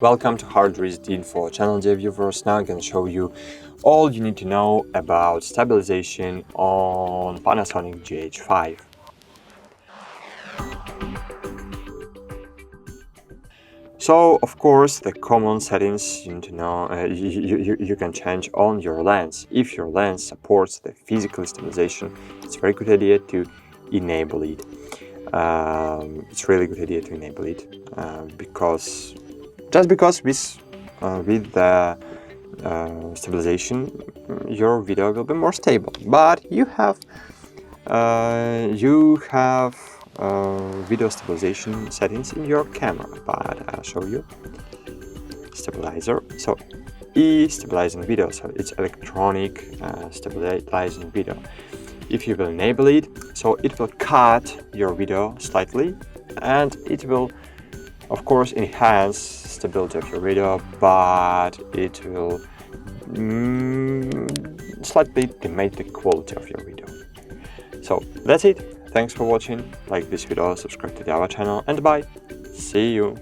Welcome to HardReset.Info, channel dear viewers. Now I'm going to show you all you need to know about stabilization on PANASONIC GH5. So, of course, the common settings you need to know, you can change on your lens. If your lens supports the physical stabilization, it's a very good idea to enable it. It's really good idea to enable it because with the stabilization, your video will be more stable. But you have video stabilization settings in your camera. But I'll show you. Stabilizer. So stabilizing video. So it's electronic stabilizing video. If you will enable it, so it will cut your video slightly, and it will, of course, enhance stability of your video, but it will slightly degrade the quality of your video. So that's it. Thanks for watching. Like this video, subscribe to our channel, and bye. See you.